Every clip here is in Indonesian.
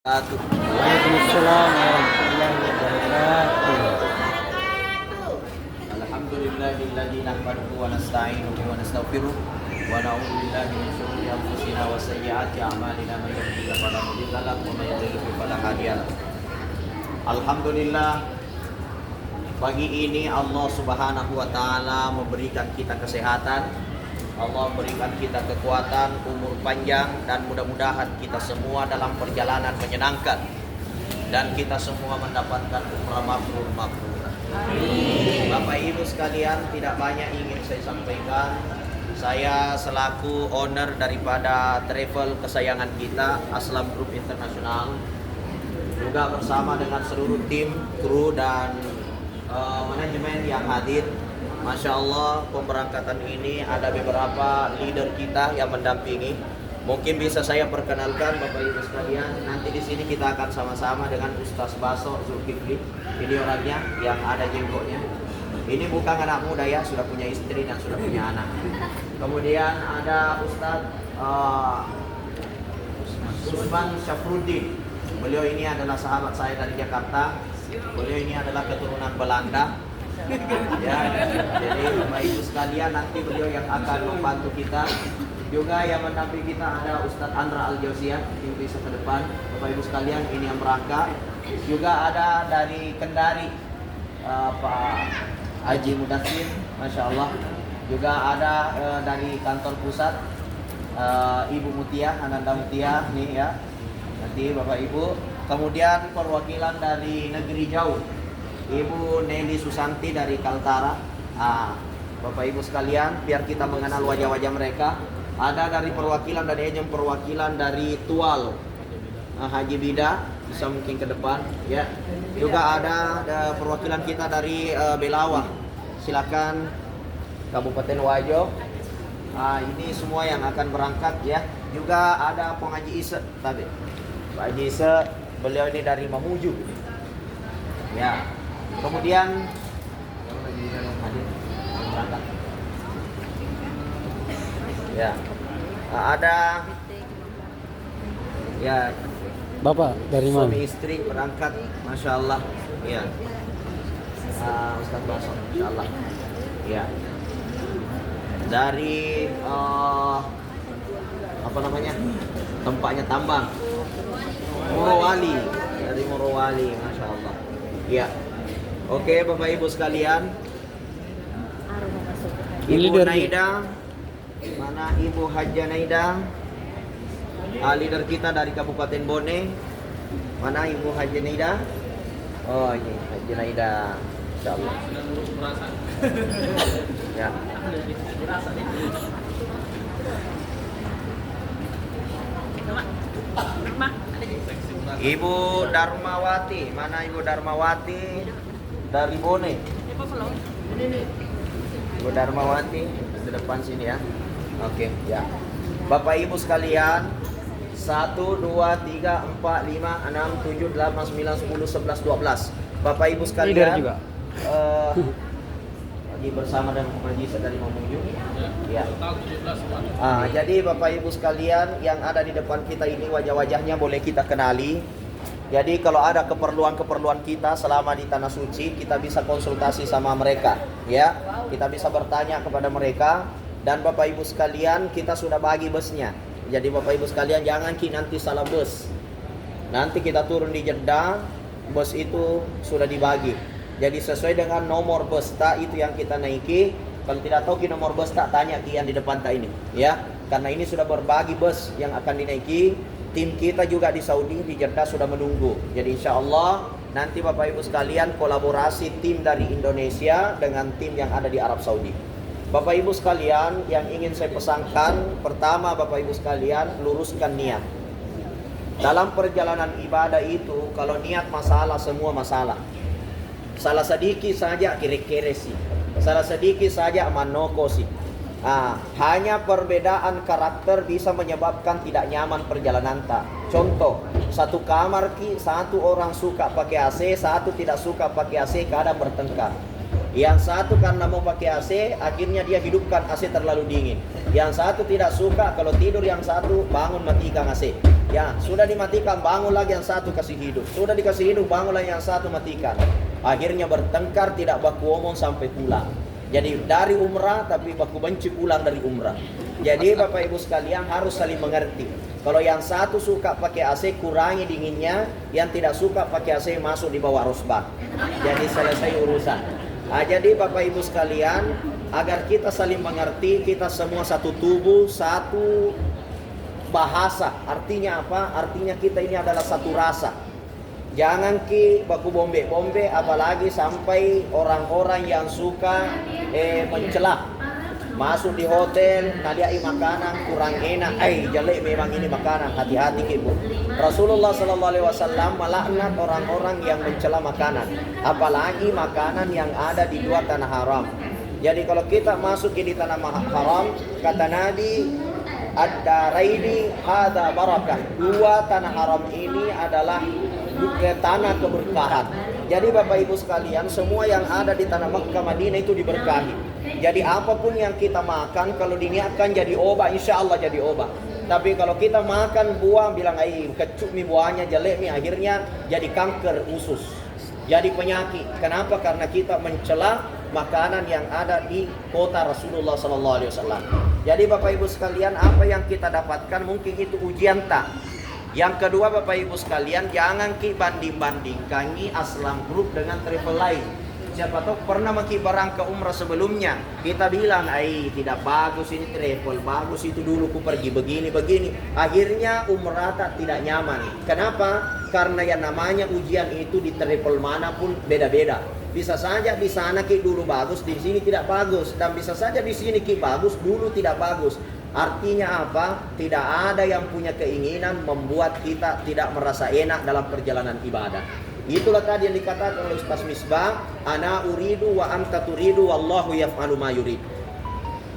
Waalaikumsalam warahmatullahi wabarakatuh. Alhamdulillahilladzi nahmaduhu wa nasta'inuhu wa nastaghfiruh wa na'udzu billahi min shururi anfusina wa sayyiati a'malina may yahdihillahu fala mudilla lahu wa may yudlil fala hadiya lahu. Alhamdulillah, pagi ini Allah Subhanahu wa taala memberikan kita kesehatan. Allah berikan kita kekuatan, umur panjang, dan mudah-mudahan kita semua dalam perjalanan menyenangkan dan kita semua mendapatkan umrah mabrur. Bapak Ibu sekalian, tidak banyak ingin saya sampaikan. Saya selaku owner daripada travel kesayangan kita, Aslam Group International, juga bersama dengan seluruh tim, kru, dan manajemen yang hadir. Masya Allah, pemberangkatan ini ada beberapa leader kita yang mendampingi. Mungkin bisa saya perkenalkan Bapak Ibu sekalian. Nanti di sini kita akan sama-sama dengan Ustaz Baso Zulkifli. Ini orangnya yang ada jenggotnya. Ini bukan anak muda ya, sudah punya istri dan sudah punya anak. Kemudian ada Ustaz Usman Syafruddin. Beliau ini adalah sahabat saya dari Jakarta. Beliau ini adalah keturunan Belanda. Ya, jadi Bapak Ibu sekalian, nanti beliau yang akan membantu kita. Juga yang mendampingi kita ada Ustadz Andra Al-Jauziyah, yang bisa ke depan. Bapak Ibu sekalian, ini yang berangkat. Juga ada dari Kendari Pak Haji Mudathir, Masya Allah. Juga ada dari kantor pusat Ibu Mutia, Ananda Mutia nih ya. Nanti Bapak Ibu. Kemudian perwakilan dari negeri jauh, Ibu Nelly Susanti dari Kaltara. Bapak Ibu sekalian, biar kita mengenal wajah-wajah mereka. Ada dari perwakilan dari agent perwakilan dari Tual, Haji Bida, bisa mungkin ke depan ya. Juga ada perwakilan kita dari Belawah. Silakan Kabupaten Wajo. Ini semua yang akan berangkat ya. Juga ada Pengaji Ise tadi. Pak Haji Ise, beliau ini dari Mamuju. Ya. Kemudian ya, ada ya Bapak dari mana? suami istri berangkat, Masya Allah. Ya, Ustaz Baso, Masya Allah. Ya, dari apa namanya, tempatnya tambang Morowali, dari Morowali, Masya Allah. Ya. Oke, Bapak Ibu sekalian, Ibu Naida, mana Ibu Haja Naida, leader kita dari Kabupaten Bone. Mana Ibu Haja Naida? Oh ini Haja Naida, Insya Allah. Ya. Ibu Darmawati, mana Ibu Darmawati? Dari Bone. Ibu Darmawati di depan sini ya. Oke, ya. Bapak Ibu sekalian, 1 2 3 4 5 6 7 8 9 10 11 12. Bapak Ibu sekalian, juga. Lagi bersama dengan Pengaji dari Mamuju. Ya. Jadi Bapak Ibu sekalian yang ada di depan kita ini, wajah-wajahnya boleh kita kenali. Jadi kalau ada keperluan-keperluan kita selama di Tanah Suci, kita bisa konsultasi sama mereka, ya. Kita bisa bertanya kepada mereka. Dan Bapak Ibu sekalian, kita sudah bagi busnya. Jadi Bapak Ibu sekalian, jangan nanti salah bus. Nanti kita turun di Jeddah, bus itu sudah dibagi. Jadi sesuai dengan nomor bus itu yang kita naiki. Kalau tidak tahu nomor bus tanya yang di depan ini, ya. Karena ini sudah berbagi bus yang akan dinaiki. Tim kita juga di Saudi, di Jeddah sudah menunggu. Jadi insya Allah nanti Bapak Ibu sekalian kolaborasi tim dari Indonesia dengan tim yang ada di Arab Saudi. Bapak Ibu sekalian, yang ingin saya pesankan, pertama Bapak Ibu sekalian, luruskan niat. Dalam perjalanan ibadah itu, kalau niat masalah, semua masalah. Salah sedikit saja kiri-kiri sih. Salah sedikit saja manoko sih. Hanya perbedaan karakter bisa menyebabkan tidak nyaman perjalanan tak. Contoh, satu kamar satu orang suka pakai AC, satu tidak suka pakai AC, kadang bertengkar. Yang satu karena mau pakai AC, akhirnya dia hidupkan AC terlalu dingin. Yang satu tidak suka, kalau tidur yang satu bangun matikan AC. Ya, sudah dimatikan, bangun lagi yang satu kasih hidup. Sudah dikasih hidup, bangun lagi yang satu matikan. Akhirnya bertengkar, tidak baku omong sampai pulang. Jadi dari umrah tapi baku benci pulang dari umrah. Jadi Bapak Ibu sekalian harus saling mengerti. Kalau yang satu suka pakai AC, kurangi dinginnya. Yang tidak suka pakai AC, masuk di bawah rosbah. Jadi selesai urusan. Nah, jadi Bapak Ibu sekalian, agar kita saling mengerti, kita semua satu tubuh, satu bahasa. Artinya apa? Artinya kita ini adalah satu rasa. Jangan ki baku bombe-bombe, apalagi sampai orang-orang yang suka mencela. Masuk di hotel, nadiai makanan kurang enak, jelek memang ini makanan, hati-hati ki Bu. Rasulullah SAW melaknat orang-orang yang mencela makanan, apalagi makanan yang ada di luar tanah haram. Jadi kalau kita masuk di tanah haram, kata Nabi, ad-daraini hada barakah. Dua tanah haram ini adalah tanah keberkahan. Jadi Bapak Ibu sekalian, semua yang ada di tanah Makkah Madinah itu diberkahi. Jadi apapun yang kita makan, kalau diniatkan jadi obat, insya Allah jadi obat. Tapi kalau kita makan buah, bilang kecut mi buahnya jelek mi, akhirnya jadi kanker usus, jadi penyakit. Kenapa? Karena kita mencela makanan yang ada di kota Rasulullah SAW. Jadi Bapak Ibu sekalian, apa yang kita dapatkan mungkin itu ujian tak. Yang kedua Bapak Ibu sekalian, jangan banding-bandingkan Aslam Group dengan travel lain. Siapa tahu pernah barang ke umrah sebelumnya, kita bilang, tidak bagus ini travel, bagus itu dulu ku pergi begini. Akhirnya umrah tidak nyaman. Kenapa? Karena yang namanya ujian itu di travel manapun beda-beda. Bisa saja di sana ki dulu bagus, di sini tidak bagus, dan bisa saja di sini ki bagus, dulu tidak bagus. Artinya apa? Tidak ada yang punya keinginan membuat kita tidak merasa enak dalam perjalanan ibadah. Itulah tadi yang dikatakan oleh Ustaz Misbah, ana uridu wa anta turidu wallahu yaf'alu ma yurid.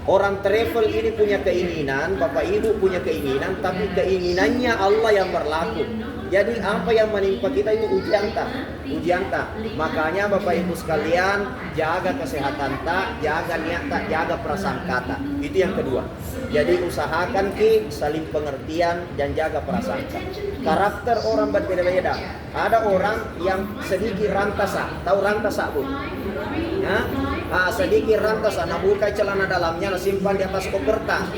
Orang travel ini punya keinginan, Bapak Ibu punya keinginan, tapi keinginannya Allah yang berlaku. Jadi apa yang menimpa kita itu ujian tak. Makanya Bapak Ibu sekalian, jaga kesehatan tak, jaga niat tak, jaga prasangka tak. Itu yang kedua. Jadi usahakan ki saling pengertian dan jaga prasangka. Karakter orang berbeda-beda. Ada orang yang sedikit rantasa. Tahu rantasa Bu? Ya? Sedikit rantasa. Nah, buka celana dalamnya, simpan di atas koperta.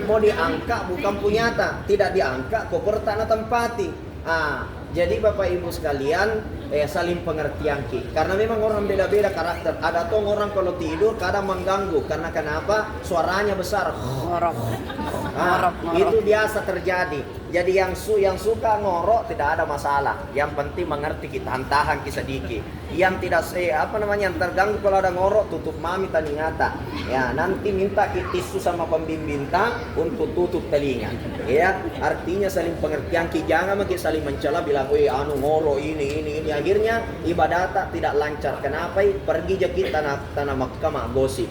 Mau diangkat bukan punya tak, tidak diangkat koperta na tempati. Jadi Bapak Ibu sekalian, saling pengertian ki. Karena memang orang beda-beda karakter. Ada tuh orang kalau tidur kadang mengganggu. Karena kenapa? Suaranya besar. Itu biasa terjadi. Jadi yang suka ngorok tidak ada masalah. Yang penting mengerti kita, tahan sedikit. Yang tidak yang terganggu kalau ada ngorok, tutup mami taningata. Ya, nanti minta tisu sama pembimbing untuk tutup telinga. Ya, artinya saling pengertian ki, jangan saling mencela bilang, ngorok ini. Akhirnya ibadah tidak lancar. Kenapa? Pergi jadi tanah Makkah gosip.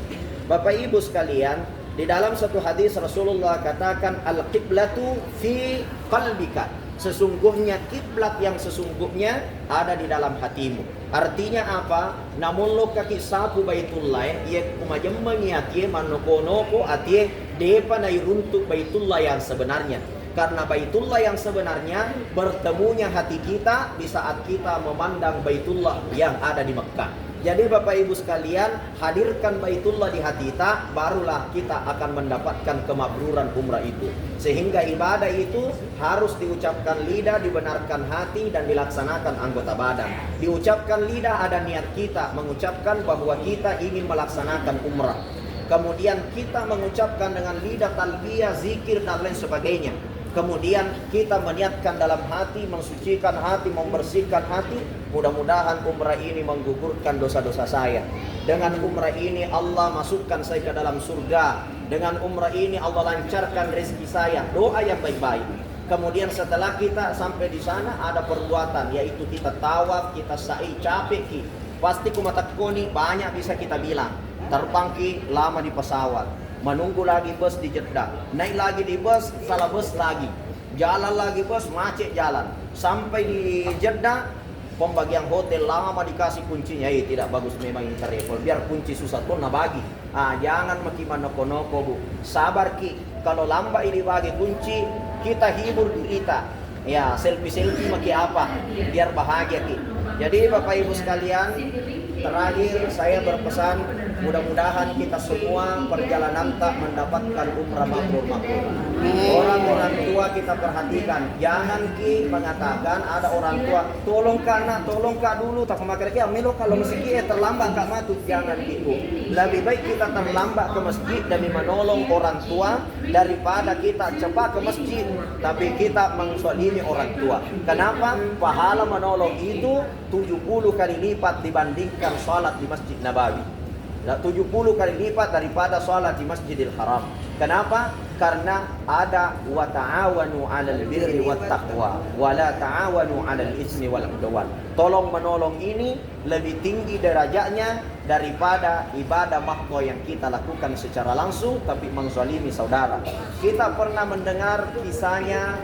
Bapak Ibu sekalian, di dalam satu hadis Rasulullah katakan, al-qiblatu fi qalbika. Sesungguhnya kiblat yang sesungguhnya ada di dalam hatimu. Artinya apa? Namun lo kaki sapu Baitullah, ia kumajemma niatie manokonoko atie depa na runtuk Baitullah yang sebenarnya. Karena Baitullah yang sebenarnya bertemunya hati kita di saat kita memandang Baitullah yang ada di Mekah. Jadi Bapak Ibu sekalian, hadirkan Baitullah di hati kita, barulah kita akan mendapatkan kemakruran umrah itu. Sehingga ibadah itu harus diucapkan lidah, dibenarkan hati, dan dilaksanakan anggota badan. Diucapkan lidah ada niat kita, mengucapkan bahwa kita ingin melaksanakan umrah. Kemudian kita mengucapkan dengan lidah talbiyah, zikir, dan lain sebagainya. Kemudian kita meniatkan dalam hati, mensucikan hati, membersihkan hati. Mudah-mudahan umrah ini menggugurkan dosa-dosa saya. Dengan umrah ini Allah masukkan saya ke dalam surga. Dengan umrah ini Allah lancarkan rezeki saya. Doa yang baik-baik. Kemudian setelah kita sampai di sana ada perbuatan, yaitu kita tawaf, kita sa'i, capek ki. Pasti kumatakoni banyak bisa kita bilang. Terbang ki lama di pesawat. Menunggu lagi bus di Jeddah, naik lagi di bus, salah bus lagi, jalan lagi bus, macet jalan, sampai di Jeddah pembagian hotel lama dikasih kuncinya, tidak bagus memang ini travel. Biar kunci susah pun bagi. Jangan makin manoko-noko bu. Sabar ki. Kalau lambat ini bagi kunci, kita hibur diri kita. Ya, selfie maki apa? Biar bahagia ki. Jadi Bapak Ibu sekalian, terakhir saya berpesan, mudah-mudahan kita semua perjalanan tak mendapatkan umrah mabrur. Orang-orang tua kita perhatikan, jangan ki mengatakan ada orang tua, tolong kak dulu, tak memakai melo kalau masjid terlambat kak matu, jangan gitu. Lebih baik kita terlambat ke masjid demi menolong orang tua daripada kita cepat ke masjid tapi kita mengsolimi orang tua. Kenapa? Pahala menolong itu 70 kali lipat dibandingkan sholat di Masjid Nabawi. 70 kali lipat daripada sholat di Masjidil Haram. Kenapa? Karena ada wa ta'awanu 'alal birri wat taqwa wa la ta'awanu 'alal ismi wal 'udwan. Tolong menolong ini lebih tinggi derajatnya daripada ibadah mahdoh yang kita lakukan secara langsung tapi menzalimi saudara. Kita pernah mendengar kisahnya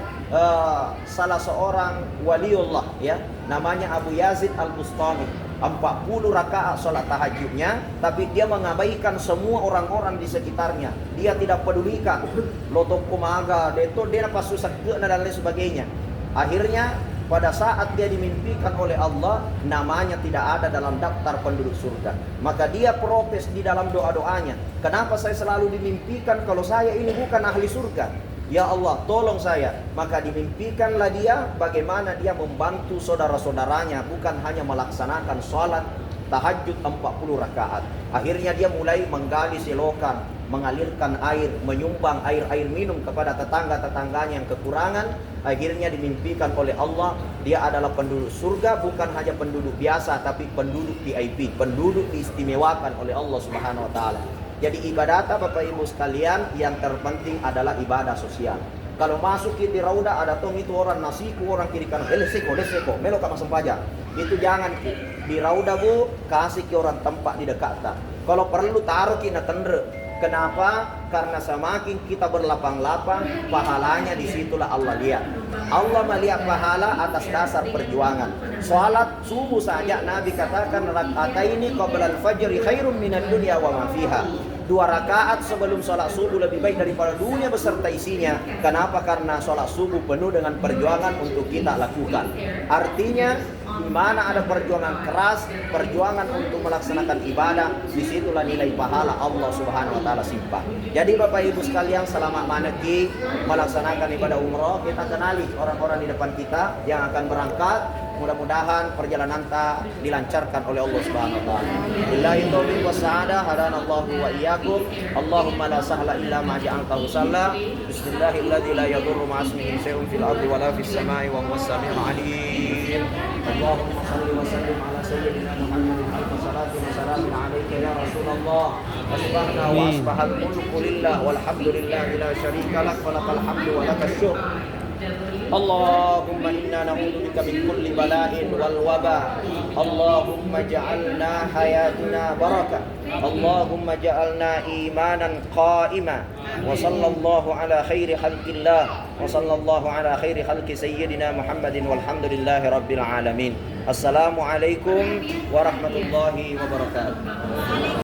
salah seorang waliullah ya, namanya Abu Yazid Al-Bustami. 40 rakaat sholat tahajudnya, tapi dia mengabaikan semua orang-orang di sekitarnya. Dia tidak pedulikan lotok kumaga, dia pas susah dan lain sebagainya. Akhirnya pada saat dia dimimpikan oleh Allah, namanya tidak ada dalam daftar penduduk surga. Maka dia protes di dalam doa-doanya, kenapa saya selalu dimimpikan kalau saya ini bukan ahli surga? Ya Allah, tolong saya. Maka dimimpikanlah dia bagaimana dia membantu saudara-saudaranya, bukan hanya melaksanakan sholat tahajud 40 rakaat. Akhirnya dia mulai menggali selokan, mengalirkan air, menyumbang air minum kepada tetangga-tetangganya yang kekurangan. Akhirnya dimimpikan oleh Allah, dia adalah penduduk surga, bukan hanya penduduk biasa, tapi penduduk VIP, penduduk diistimewakan oleh Allah Subhanahu wa Ta'ala. Jadi ibadat Bapak Ibu sekalian yang terpenting adalah ibadah sosial. Kalau masuk di rauda ada tong itu orang nasiku, orang kiri kanan, leseko, melo kama sempaja. Itu jangan di rauda bu, kasih ke orang tempat di dekat. Kalau perlu taruh kina tendre. Kenapa? Karena semakin kita berlapang-lapang, pahalanya disitulah Allah lihat. Allah melihat pahala atas dasar perjuangan. Salat subuh saja Nabi katakan rakataini qabla al-fajri khairum minad dunya wa ma fiha. 2 rakaat sebelum sholat subuh lebih baik daripada dunia beserta isinya. Kenapa? Karena sholat subuh penuh dengan perjuangan untuk kita lakukan. Artinya di mana ada perjuangan keras, perjuangan untuk melaksanakan ibadah, disitulah nilai pahala Allah Subhanahu wa Ta'ala simpan. Jadi Bapak Ibu sekalian, selama maneki melaksanakan ibadah umroh, kita kenali orang-orang di depan kita yang akan berangkat. Mudah-mudahan perjalanan kita dilancarkan oleh Allah Subhanahu wa Ta'ala. Billahi taufiq was sa'adah, hadanallahu wa iyyakum. Allahumma la sahla illa ma ja'altahu sahla. Bismillahilladzi la yadurru ma'asmihi syai'un fil ardi wa la fis sama'i wa huwas samiul 'alim. Allahumma shalli wa sallim ala sayyidina Muhammadin alfa salatin wa salamin 'alaika ya Rasulullah. Asbahna wa asbahal mulku lillah walhamdulillahi la syarika lak wa lakal hamdu wa lakal syukr. Allahumma inna na'udzubika min kulli bala'in wal waba. Allahumma ja'alna hayatuna barakah. Allahumma ja'alna imanan qa'ima. Wa sallallahu ala khairi khalqillah. Wa sallallahu ala khairi khalqi sayyidina Muhammadin walhamdulillahi rabbil alamin. Assalamualaikum warahmatullahi wabarakatuh.